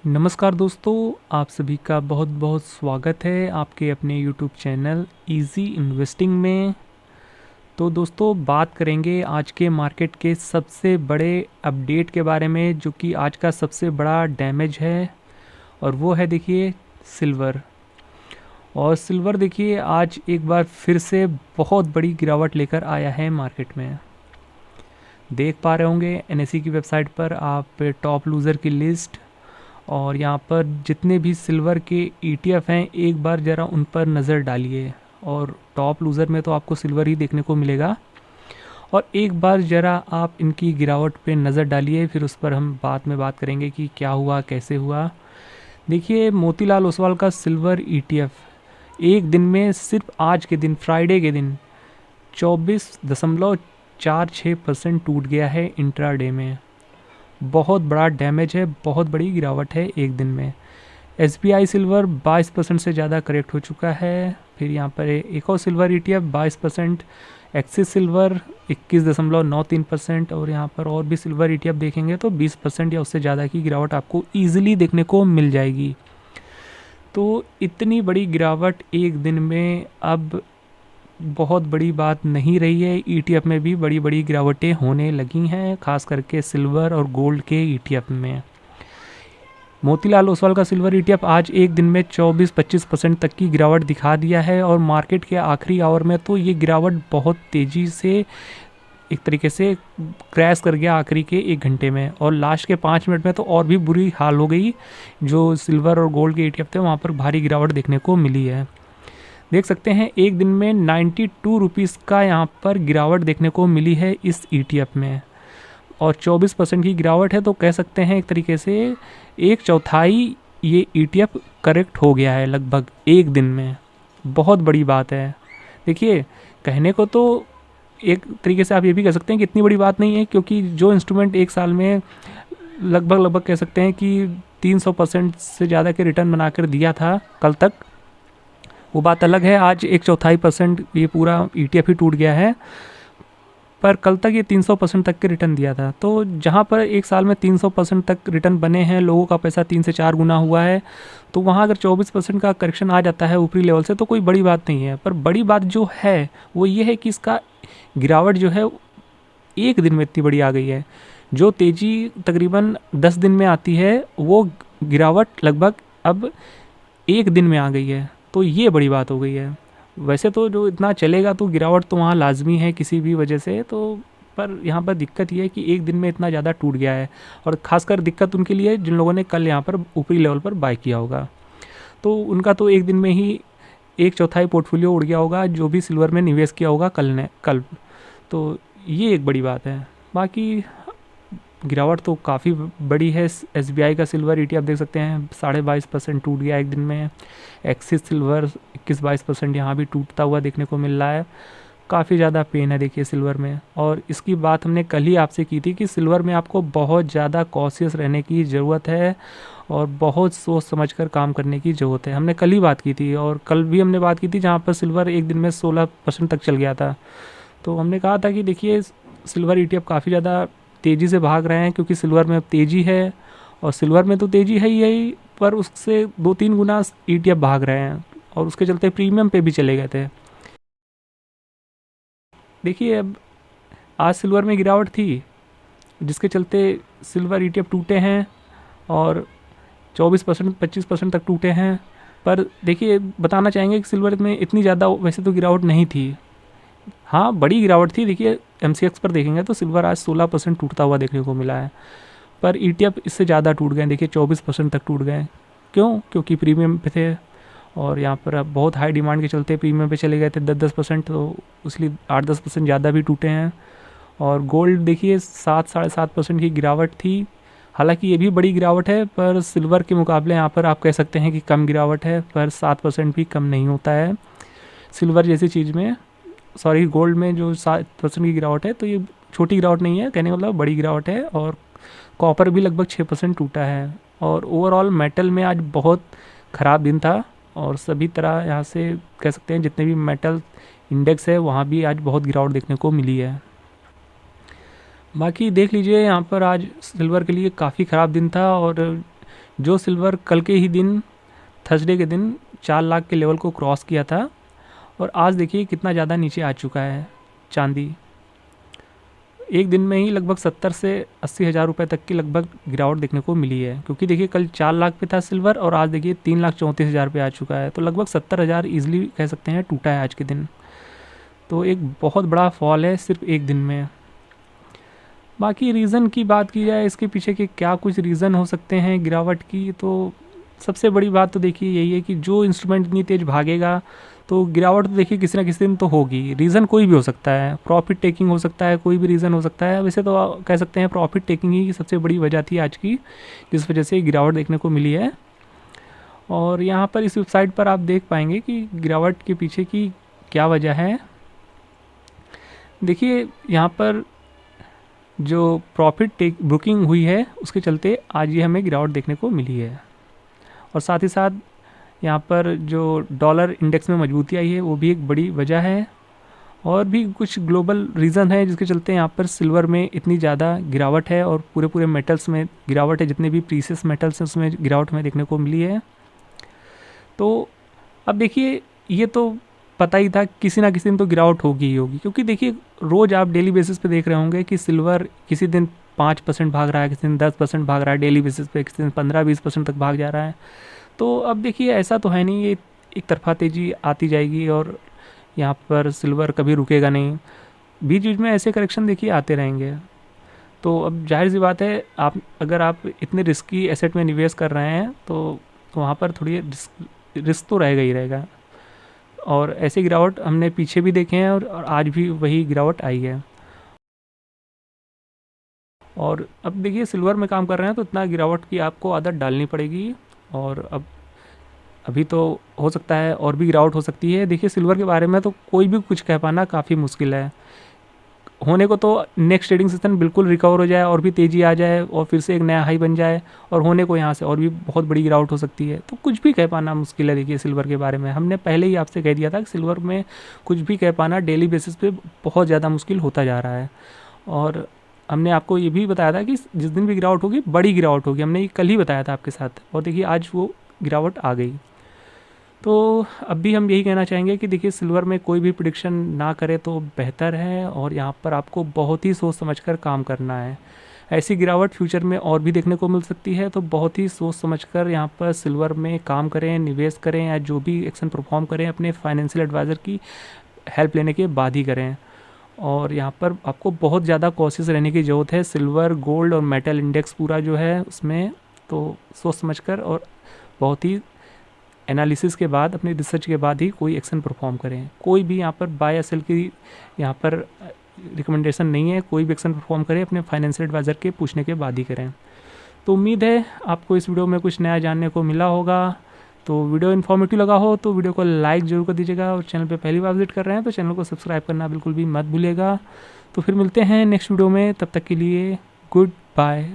नमस्कार दोस्तों, आप सभी का बहुत बहुत स्वागत है आपके अपने यूट्यूब चैनल इजी इन्वेस्टिंग में। तो दोस्तों, बात करेंगे आज के मार्केट के सबसे बड़े अपडेट के बारे में, जो कि आज का सबसे बड़ा डैमेज है, और वो है देखिए सिल्वर। और सिल्वर देखिए आज एक बार फिर से बहुत बड़ी गिरावट लेकर आया है मार्केट में। देख पा रहे होंगे एनएसई की वेबसाइट पर आप टॉप लूज़र की लिस्ट, और यहाँ पर जितने भी सिल्वर के ईटीएफ हैं एक बार ज़रा उन पर नज़र डालिए। और टॉप लूज़र में तो आपको सिल्वर ही देखने को मिलेगा। और एक बार ज़रा आप इनकी गिरावट पे नज़र डालिए, फिर उस पर हम बाद में बात करेंगे कि क्या हुआ कैसे हुआ। देखिए, मोतीलाल ओसवाल का सिल्वर ईटीएफ एक दिन में, सिर्फ आज के दिन फ्राइडे के दिन 24.46% टूट गया है इंट्राडे में। बहुत बड़ा डैमेज है, बहुत बड़ी गिरावट है एक दिन में। एसबीआई सिल्वर 22% से ज़्यादा करेक्ट हो चुका है। फिर यहाँ पर एक और सिल्वर ईटीएफ 22%, एक्सिस सिल्वर 21.93%, और यहाँ पर और भी सिल्वर ईटीएफ देखेंगे तो 20% या उससे ज़्यादा की गिरावट आपको ईजिली देखने को मिल जाएगी। तो इतनी बड़ी गिरावट एक दिन में अब बहुत बड़ी बात नहीं रही है। ईटीएफ में भी बड़ी बड़ी गिरावटें होने लगी हैं, खास करके सिल्वर और गोल्ड के ईटीएफ में। मोतीलाल ओसवाल का सिल्वर ईटीएफ आज एक दिन में 24-25% तक की गिरावट दिखा दिया है, और मार्केट के आखिरी आवर में तो ये गिरावट बहुत तेज़ी से एक तरीके से क्रैश कर गया आखिरी के 1 घंटे में, और लास्ट के 5 मिनट में तो और भी बुरी हाल हो गई। जो सिल्वर और गोल्ड के ईटीएफ थे वहाँ पर भारी गिरावट देखने को मिली है। देख सकते हैं एक दिन में 92 रुपीज़ का यहाँ पर गिरावट देखने को मिली है इस ईटीएफ में, और 24% की गिरावट है। तो कह सकते हैं एक तरीके से 1/4 ये ईटीएफ करेक्ट हो गया है लगभग एक दिन में। बहुत बड़ी बात है। देखिए, कहने को तो एक तरीके से आप ये भी कह सकते हैं कि इतनी बड़ी बात नहीं है, क्योंकि जो इंस्ट्रूमेंट एक साल में लगभग कह सकते हैं कि 300% से ज़्यादा के रिटर्न बनाकर दिया था कल तक, वो बात अलग है। आज 1/4% ये पूरा ईटीएफ ही टूट गया है, पर कल तक ये 300% तक के रिटर्न दिया था। तो जहाँ पर एक साल में 300% तक रिटर्न बने हैं, लोगों का पैसा 3 से 4 गुना हुआ है, तो वहाँ अगर 24% का करेक्शन आ जाता है ऊपरी लेवल से तो कोई बड़ी बात नहीं है। पर बड़ी बात जो है वो ये है कि इसका गिरावट जो है एक दिन में इतनी बड़ी आ गई है। जो तेज़ी तकरीबन 10 दिन में आती है, वो गिरावट लगभग अब एक दिन में आ गई है। तो ये बड़ी बात हो गई है। वैसे तो जो इतना चलेगा तो गिरावट तो वहाँ लाजमी है किसी भी वजह से, तो पर यहाँ पर दिक्कत ये है कि एक दिन में इतना ज़्यादा टूट गया है। और ख़ासकर दिक्कत उनके लिए जिन लोगों ने कल यहाँ पर ऊपरी लेवल पर बाय किया होगा, तो उनका तो एक दिन में ही 1/4 पोर्टफोलियो उड़ गया होगा, जो भी सिल्वर में निवेश किया होगा कल। तो ये एक बड़ी बात है। बाकी गिरावट तो काफ़ी बड़ी है। एसबीआई का सिल्वर ईटीएफ देख सकते हैं 22.5% टूट गया एक दिन में। एक्सिस सिल्वर 21-22% यहाँ भी टूटता हुआ देखने को मिल रहा है। काफ़ी ज़्यादा पेन है देखिए सिल्वर में, और इसकी बात हमने कल ही आपसे की थी कि सिल्वर में आपको बहुत ज़्यादा कॉशियस रहने की ज़रूरत है, और बहुत सोच समझकर काम करने की ज़रूरत है। हमने कल ही बात की थी, और कल भी हमने बात की थी जहाँ पर सिल्वर एक दिन में 16% तक चल गया था। तो हमने कहा था कि देखिए, सिल्वर ईटीएफ काफ़ी ज़्यादा तेज़ी से भाग रहे हैं, क्योंकि सिल्वर में अब तेज़ी है, और सिल्वर में तो तेज़ी है ही, पर उससे 2-3 गुना ईटीएफ भाग रहे हैं, और उसके चलते प्रीमियम पे भी चले गए थे। देखिए, अब आज सिल्वर में गिरावट थी, जिसके चलते सिल्वर ईटीएफ टूटे हैं, और 24% 25% तक टूटे हैं। पर देखिए, बताना चाहेंगे कि सिल्वर में इतनी ज़्यादा वैसे तो गिरावट नहीं थी। हाँ, बड़ी गिरावट थी। देखिए, एमसीएक्स पर देखेंगे तो सिल्वर आज 16% टूटता हुआ देखने को मिला है, पर ईटीएफ इससे ज़्यादा टूट गए। देखिए, 24% तक टूट गए। क्यों? क्योंकि प्रीमियम पे थे, और यहाँ पर अब बहुत हाई डिमांड के चलते प्रीमियम पे चले गए थे 10-10%, तो इसलिए 8-10% ज़्यादा भी टूटे हैं। और गोल्ड देखिए 7-7.5% की गिरावट थी। हालांकि ये भी बड़ी गिरावट है, पर सिल्वर के मुकाबले यहाँ पर आप कह सकते हैं कि कम गिरावट है, पर 7% भी कम नहीं होता है सिल्वर जैसी चीज़ में। सॉरी, गोल्ड में जो 7% की गिरावट है, तो ये छोटी गिरावट नहीं है, कहने का मतलब बड़ी गिरावट है। और कॉपर भी लगभग 6% टूटा है। और ओवरऑल मेटल में आज बहुत ख़राब दिन था, और सभी तरह यहाँ से कह सकते हैं जितने भी मेटल इंडेक्स है वहाँ भी आज बहुत गिरावट देखने को मिली है। बाकी देख लीजिए, यहाँ पर आज सिल्वर के लिए काफ़ी ख़राब दिन था, और जो सिल्वर कल के ही दिन थर्सडे के दिन 4 लाख के लेवल को क्रॉस किया था, और आज देखिए कितना ज़्यादा नीचे आ चुका है चांदी। एक दिन में ही लगभग 70 से 80 हज़ार रुपये तक की लगभग गिरावट देखने को मिली है, क्योंकि देखिए कल 4 लाख पे था सिल्वर और आज देखिए 3,34,000 पे आ चुका है। तो लगभग 70,000 ईजिली कह सकते हैं टूटा है आज के दिन। तो एक बहुत बड़ा फॉल है सिर्फ एक दिन में। बाकी रीज़न की बात की जाए, इसके पीछे के क्या कुछ रीज़न हो सकते हैं गिरावट की, तो सबसे बड़ी बात तो देखिए यही है कि जो इंस्ट्रूमेंट इतनी तेज़ भागेगा तो गिरावट तो देखिए किसी ना किसी दिन तो होगी। रीज़न कोई भी हो सकता है, प्रॉफिट टेकिंग हो सकता है, कोई भी रीज़न हो सकता है। वैसे तो कह सकते हैं प्रॉफिट टेकिंग ही सबसे बड़ी वजह थी आज की, जिस वजह से गिरावट देखने को मिली है। और यहाँ पर इस वेबसाइट पर आप देख पाएंगे कि गिरावट के पीछे की क्या वजह है। देखिए यहाँ पर जो प्रॉफिट टेक बुकिंग हुई है उसके चलते आज ये हमें गिरावट देखने को मिली है, और साथ ही साथ यहाँ पर जो डॉलर इंडेक्स में मजबूती आई है वो भी एक बड़ी वजह है। और भी कुछ ग्लोबल रीज़न है जिसके चलते यहाँ पर सिल्वर में इतनी ज़्यादा गिरावट है, और पूरे मेटल्स में गिरावट है, जितने भी प्रीशियस मेटल्स हैं उसमें गिरावट में देखने को मिली है। तो अब देखिए ये तो पता ही था किसी ना किसी दिन तो गिरावट होगी ही होगी, क्योंकि देखिए रोज़ आप डेली बेसिस पे देख रहे होंगे कि सिल्वर किसी दिन 5% भाग रहा है, किसी दिन 10% भाग रहा है डेली बेसिस पे, किसी दिन 15-20% तक भाग जा रहा है। तो अब देखिए ऐसा तो है नहीं, ये एक तरफा तेज़ी आती जाएगी और यहाँ पर सिल्वर कभी रुकेगा नहीं। बीच बीच में ऐसे करेक्शन देखिए आते रहेंगे। तो अब जाहिर सी बात है, अगर आप इतने रिस्की एसेट में निवेश कर रहे हैं तो वहाँ पर थोड़ी रिस्क तो रहेगा ही रहेगा। और ऐसे गिरावट हमने पीछे भी देखे हैं, और आज भी वही गिरावट आई है। और अब देखिए सिल्वर में काम कर रहे हैं तो इतना गिरावट की आपको आदत डालनी पड़ेगी। और अब अभी तो हो सकता है और भी गिरावट हो सकती है। देखिए सिल्वर के बारे में तो कोई भी कुछ कह पाना काफ़ी मुश्किल है। होने को तो नेक्स्ट ट्रेडिंग सेशन बिल्कुल रिकवर हो जाए और भी तेज़ी आ जाए और फिर से एक नया हाई बन जाए, और होने को यहाँ से और भी बहुत बड़ी गिरावट हो सकती है। तो कुछ भी कह पाना मुश्किल है देखिए सिल्वर के बारे में। हमने पहले ही आपसे कह दिया था कि सिल्वर में कुछ भी कह पाना डेली बेसिस पे बहुत ज़्यादा मुश्किल होता जा रहा है। और हमने आपको ये भी बताया था कि जिस दिन भी गिरावट होगी बड़ी गिरावट होगी, हमने ये कल ही बताया था आपके साथ, और देखिए आज वो गिरावट आ गई। तो अब भी हम यही कहना चाहेंगे कि देखिए सिल्वर में कोई भी प्रिडिक्शन ना करे तो बेहतर है, और यहाँ पर आपको बहुत ही सोच समझकर काम करना है। ऐसी गिरावट फ्यूचर में और भी देखने को मिल सकती है, तो बहुत ही सोच समझकर यहाँ पर सिल्वर में काम करें, निवेश करें, या जो भी एक्शन परफॉर्म करें अपने फाइनेंशियल एडवाइज़र की हेल्प लेने के बाद ही करें। और यहाँ पर आपको बहुत ज़्यादा कॉशियस रहने की ज़रूरत है। सिल्वर, गोल्ड और मेटल इंडेक्स पूरा जो है उसमें तो सोच समझकर और बहुत ही एनालिसिस के बाद, अपनी रिसर्च के बाद ही कोई एक्शन परफॉर्म करें। कोई भी यहाँ पर बाय या सेल की यहाँ पर रिकमेंडेशन नहीं है। कोई भी एक्शन परफॉर्म करें अपने फाइनेंशियल एडवाइज़र के पूछने के बाद ही करें। तो उम्मीद है आपको इस वीडियो में कुछ नया जानने को मिला होगा। तो वीडियो इन्फॉर्मेटिव लगा हो तो वीडियो को लाइक जरूर कर दीजिएगा, और चैनल पे पहली बार विजिट कर रहे हैं तो चैनल को सब्सक्राइब करना बिल्कुल भी मत भूलिएगा। तो फिर मिलते हैं नेक्स्ट वीडियो में, तब तक के लिए गुड बाय।